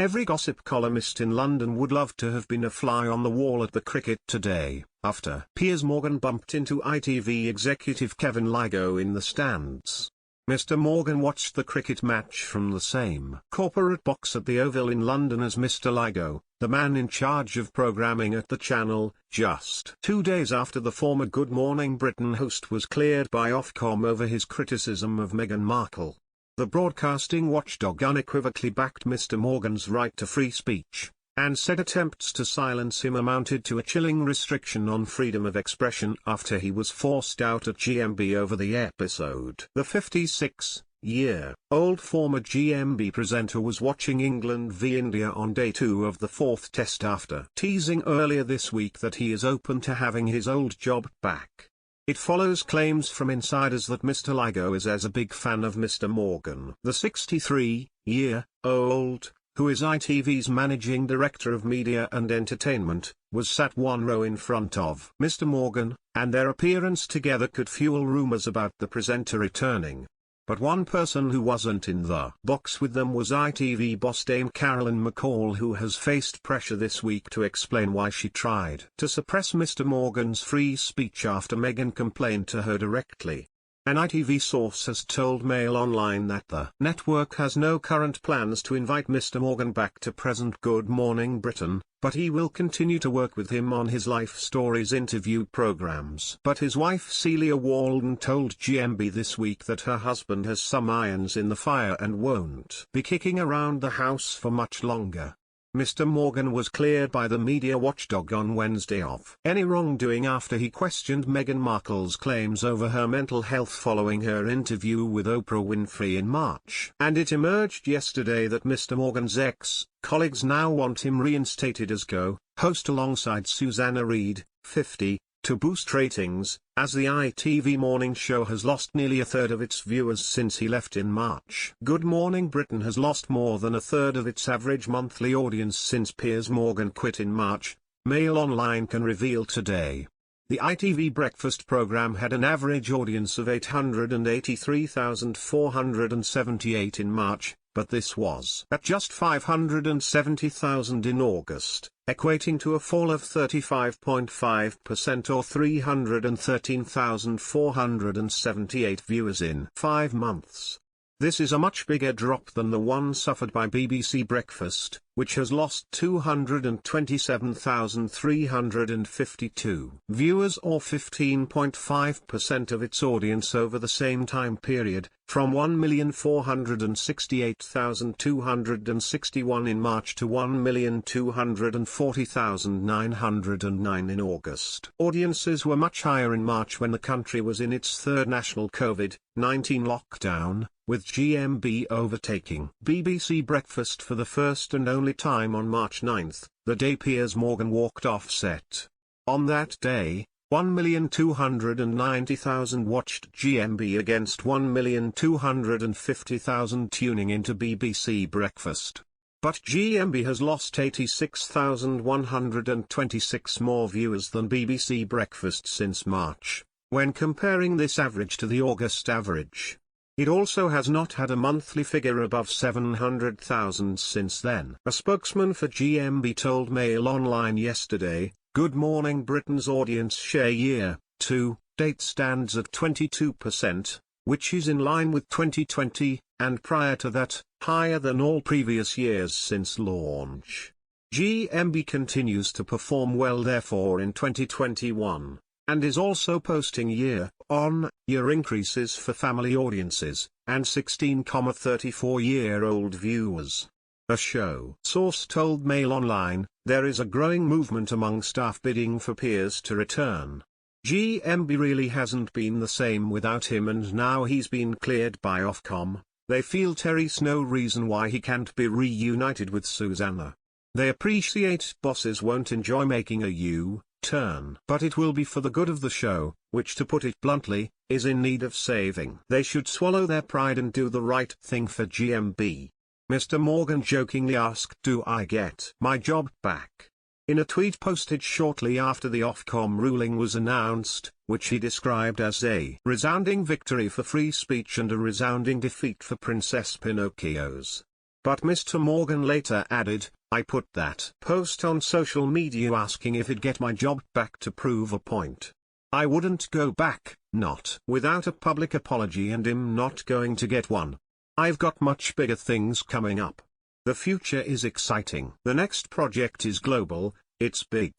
Every gossip columnist in London would love to have been a fly on the wall at the cricket today, after Piers Morgan bumped into ITV executive Kevin Lygo in the stands. Mr. Morgan watched the cricket match from the same corporate box at the Oval in London as Mr. Lygo, the man in charge of programming at the channel, just 2 days after the former Good Morning Britain host was cleared by Ofcom over his criticism of Meghan Markle. The broadcasting watchdog unequivocally backed Mr. Morgan's right to free speech, and said attempts to silence him amounted to a chilling restriction on freedom of expression after he was forced out at GMB over the episode. The 56-year-old former GMB presenter was watching England v India on day 2 of the 4th Test after teasing earlier this week that he is open to having his old job back. It follows claims from insiders that Mr. Lygo is as a big fan of Mr. Morgan. The 63-year-old, who is ITV's managing director of media and entertainment, was sat one row in front of Mr. Morgan, and their appearance together could fuel rumours about the presenter returning. But one person who wasn't in the box with them was ITV boss Dame Carolyn McCall, who has faced pressure this week to explain why she tried to suppress Mr. Morgan's free speech after Meghan complained to her directly. An ITV source has told Mail Online that the network has no current plans to invite Mr. Morgan back to present Good Morning Britain, but he will continue to work with him on his Life Stories interview programs. But his wife Celia Walden told GMB this week that her husband has some irons in the fire and won't be kicking around the house for much longer. Mr. Morgan was cleared by the media watchdog on Wednesday of any wrongdoing after he questioned Meghan Markle's claims over her mental health following her interview with Oprah Winfrey in March. And it emerged yesterday that Mr. Morgan's ex-colleagues now want him reinstated as co-host alongside Susanna Reid, 50, to boost ratings, as the ITV morning show has lost nearly a third of its viewers since he left in March. Good Morning Britain has lost more than a third of its average monthly audience since Piers Morgan quit in March, Mail Online can reveal today. The ITV breakfast programme had an average audience of 883,478 in March, but this was at just 570,000 in August, equating to a fall of 35.5% or 313,478 viewers in 5 months. This is a much bigger drop than the one suffered by BBC Breakfast, which has lost 227,352 viewers or 15.5% of its audience over the same time period, from 1,468,261 in March to 1,240,909 in August. Audiences were much higher in March when the country was in its third national COVID-19 lockdown, with GMB overtaking BBC Breakfast for the first and only time on March 9, the day Piers Morgan walked off set. On that day, 1,290,000 watched GMB against 1,250,000 tuning into BBC Breakfast. But GMB has lost 86,126 more viewers than BBC Breakfast since March, when comparing this average to the August average. It also has not had a monthly figure above 700,000 since then. A spokesman for GMB told Mail Online yesterday, Good Morning Britain's audience share year-to date stands at 22%, which is in line with 2020, and prior to that, higher than all previous years since launch. GMB continues to perform well therefore in 2021. And is also posting year-on-year increases for family audiences, and 16,34-year-old viewers. A show source told Mail Online, there is a growing movement among staff bidding for Piers to return. GMB really hasn't been the same without him, and now he's been cleared by Ofcom, they feel there's no reason why he can't be reunited with Susanna. They appreciate bosses won't enjoy making a U-turn, but it will be for the good of the show, which, to put it bluntly, is in need of saving. They should swallow their pride and do the right thing for GMB. Mr. Morgan jokingly asked, "Do I get my job back?" in a tweet posted shortly after the Ofcom ruling was announced, which he described as a resounding victory for free speech and a resounding defeat for Princess Pinocchio's But Mr. Morgan later added, "I put that post on social media asking if it'd get my job back to prove a point. I wouldn't go back, not without a public apology, and I'm not going to get one. I've got much bigger things coming up. The future is exciting. The next project is global, it's big.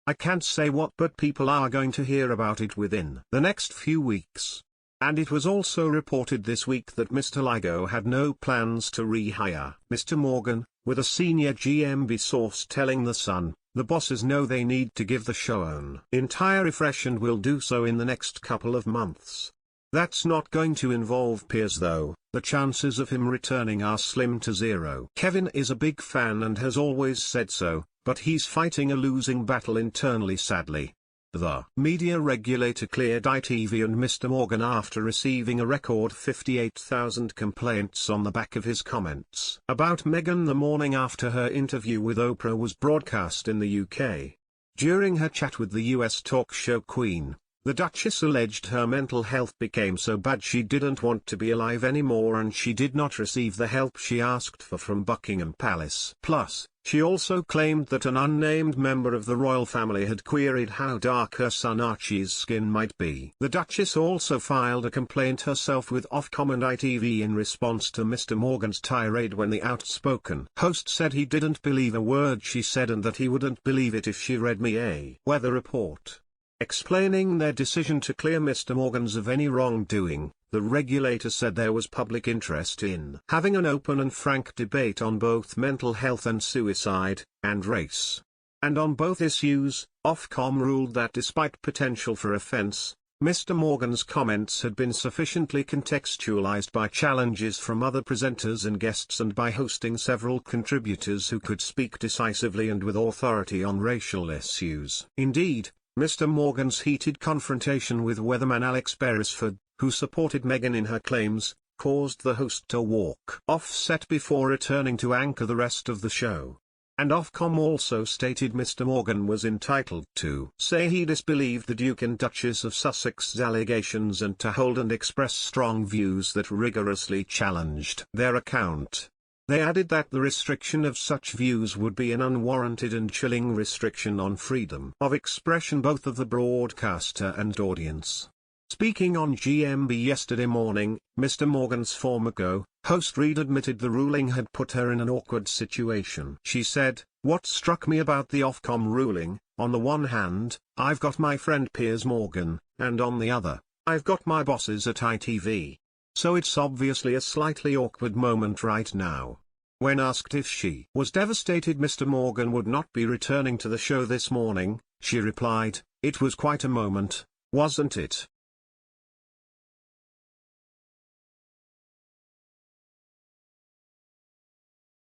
I can't say what, but people are going to hear about it within the next few weeks." And it was also reported this week that Mr. Lygo had no plans to rehire Mr. Morgan, with a senior GMB source telling The Sun, "The bosses know they need to give the show an entire refresh and will do so in the next couple of months. That's not going to involve Piers though. The chances of him returning are slim to zero. Kevin is a big fan and has always said so, but he's fighting a losing battle internally sadly." The media regulator cleared ITV and Mr. Morgan after receiving a record 58,000 complaints on the back of his comments about Meghan the morning after her interview with Oprah was broadcast in the UK. During her chat with the US talk show Queen, the Duchess alleged her mental health became so bad she didn't want to be alive anymore and she did not receive the help she asked for from Buckingham Palace. Plus, she also claimed that an unnamed member of the royal family had queried how dark her son Archie's skin might be. The Duchess also filed a complaint herself with Ofcom and ITV in response to Mr. Morgan's tirade when the outspoken host said he didn't believe a word she said and that he wouldn't believe it if she read me a weather report. Explaining their decision to clear Mr. Morgan's of any wrongdoing, the regulator said there was public interest in having an open and frank debate on both mental health and suicide, and race. And on both issues, Ofcom ruled that despite potential for offence, Mr. Morgan's comments had been sufficiently contextualized by challenges from other presenters and guests and by hosting several contributors who could speak decisively and with authority on racial issues. Indeed, Mr. Morgan's heated confrontation with weatherman Alex Beresford, who supported Meghan in her claims, caused the host to walk off set before returning to anchor the rest of the show. And Ofcom also stated Mr. Morgan was entitled to say he disbelieved the Duke and Duchess of Sussex's allegations and to hold and express strong views that rigorously challenged their account. They added that the restriction of such views would be an unwarranted and chilling restriction on freedom of expression both of the broadcaster and audience. Speaking on GMB yesterday morning, Mr. Morgan's former co-host Reid admitted the ruling had put her in an awkward situation. She said, "What struck me about the Ofcom ruling, on the one hand, I've got my friend Piers Morgan, and on the other, I've got my bosses at ITV. So it's obviously a slightly awkward moment right now." When asked if she was devastated Mr. Morgan would not be returning to the show this morning, she replied, "It was quite a moment, wasn't it?